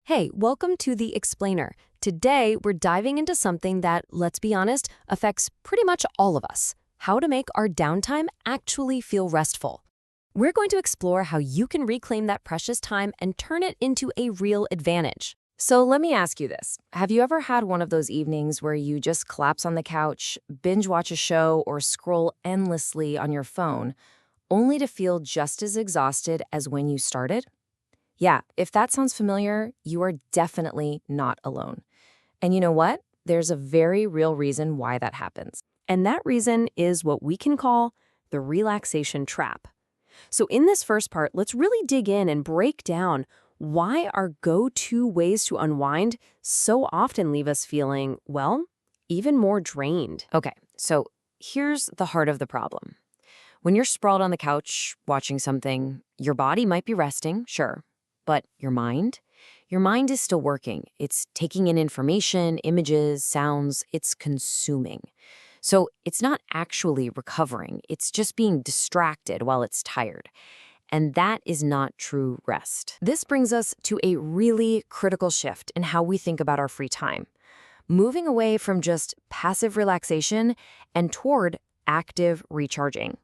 Hey, welcome to The Explainer. Today, we're diving into something that, let's be honest, affects pretty much all of us. How to make our downtime actually feel restful. We're going to explore how you can reclaim that precious time and turn it into a real advantage. So let me ask you this. Have you ever had one of those evenings where you just collapse on the couch, binge watch a show, or scroll endlessly on your phone, only to feel just as exhausted as when you started? Yeah, if that sounds familiar, you are definitely not alone. And you know what? There's a very real reason why that happens. And that reason is what we can call the relaxation trap. So in this first part, let's really dig in and break down why our go-to ways to unwind so often leave us feeling, well, even more drained. Okay, so here's the heart of the problem. When you're sprawled on the couch watching something, your body might be resting, sure, but your mind is still working. It's taking in information, images, sounds, it's consuming. So it's not actually recovering. It's just being distracted while it's tired. And that is not true rest. This brings us to a really critical shift in how we think about our free time, moving away from just passive relaxation and toward active recharging.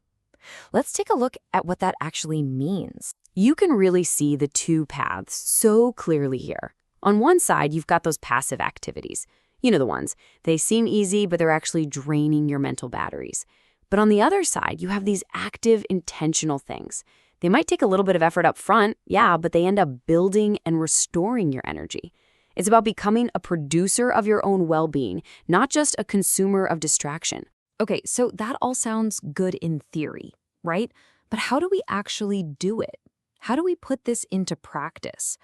Let's take a look at what that actually means. You can really see the two paths so clearly here. On one side, you've got those passive activities. You know the ones. They seem easy, but they're actually draining your mental batteries. But on the other side, you have these active, intentional things. They might take a little bit of effort up front, yeah, but they end up building and restoring your energy. It's about becoming a producer of your own well-being, not just a consumer of distraction. Okay, so that all sounds good in theory, right? But how do we actually do it? How do we put this into practice?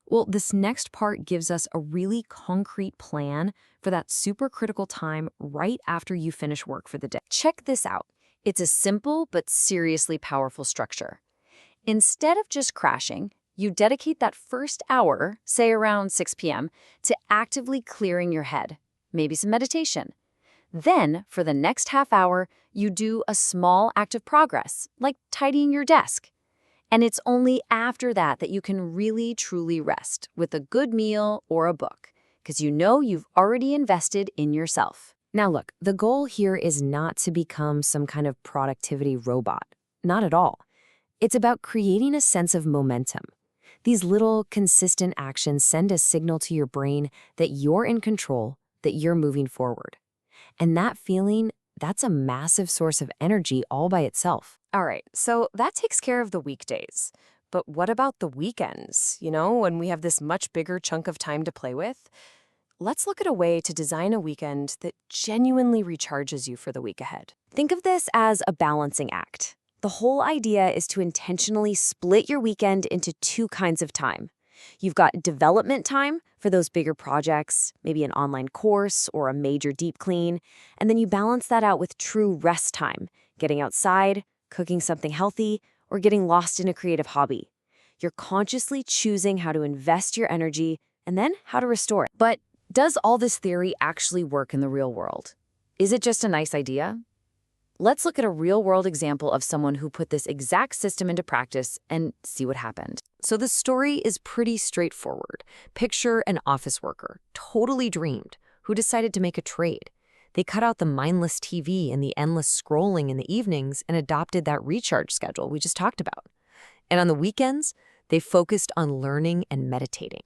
Well, this next part gives us a really concrete plan for that super critical time right after you finish work for the day. Check this out. It's a simple but seriously powerful structure. Instead of just crashing, you dedicate that first hour, say around 6 p.m., to actively clearing your head, maybe some meditation. Then, for the next half hour, you do a small act of progress, like tidying your desk. And it's only after that that you can really, truly rest with a good meal or a book, because you know you've already invested in yourself. Now look, the goal here is not to become some kind of productivity robot. Not at all. It's about creating a sense of momentum. These little, consistent actions send a signal to your brain that you're in control, that you're moving forward. And that feeling, that's a massive source of energy all by itself. All right, so that takes care of the weekdays. But what about the weekends, when we have this much bigger chunk of time to play with? Let's look at a way to design a weekend that genuinely recharges you for the week ahead. Think of this as a balancing act. The whole idea is to intentionally split your weekend into two kinds of time. You've got development time for those bigger projects, maybe an online course or a major deep clean, and then you balance that out with true rest time, getting outside, cooking something healthy, or getting lost in a creative hobby. You're consciously choosing how to invest your energy and then how to restore it. But does all this theory actually work in the real world? Is it just a nice idea? Let's look at a real-world example of someone who put this exact system into practice and see what happened. So the story is pretty straightforward. Picture an office worker, totally dreamed, who decided to make a trade. They cut out the mindless TV and the endless scrolling in the evenings and adopted that recharge schedule we just talked about. And on the weekends, they focused on learning and meditating.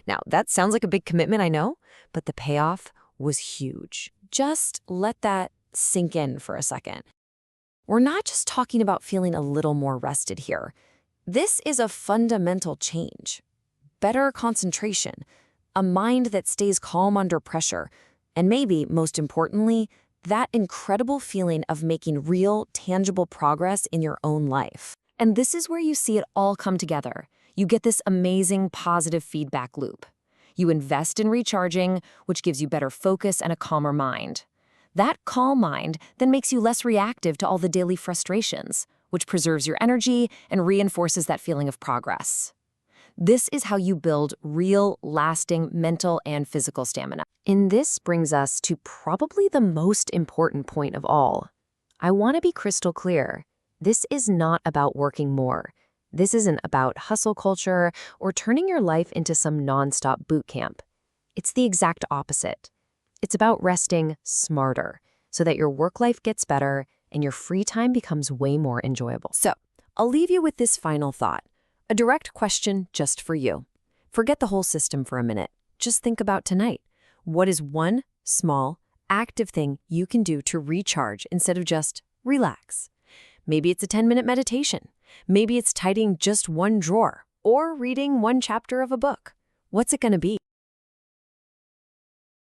Now, that sounds like a big commitment, I know, but the payoff was huge. Just let that sink in for a second. We're not just talking about feeling a little more rested here. This is a fundamental change. Better concentration, a mind that stays calm under pressure, and maybe, most importantly, that incredible feeling of making real, tangible progress in your own life. And this is where you see it all come together. You get this amazing positive feedback loop. You invest in recharging, which gives you better focus and a calmer mind. That calm mind then makes you less reactive to all the daily frustrations, which preserves your energy and reinforces that feeling of progress. This is how you build real, lasting mental and physical stamina. And this brings us to probably the most important point of all. I want to be crystal clear. This is not about working more. This isn't about hustle culture or turning your life into some nonstop boot camp. It's the exact opposite. It's about resting smarter so that your work life gets better and your free time becomes way more enjoyable. So, I'll leave you with this final thought. A direct question just for you. Forget the whole system for a minute. Just think about tonight. What is one small, active thing you can do to recharge instead of just relax? Maybe it's a 10-minute meditation. Maybe it's tidying just one drawer or reading one chapter of a book. What's it going to be?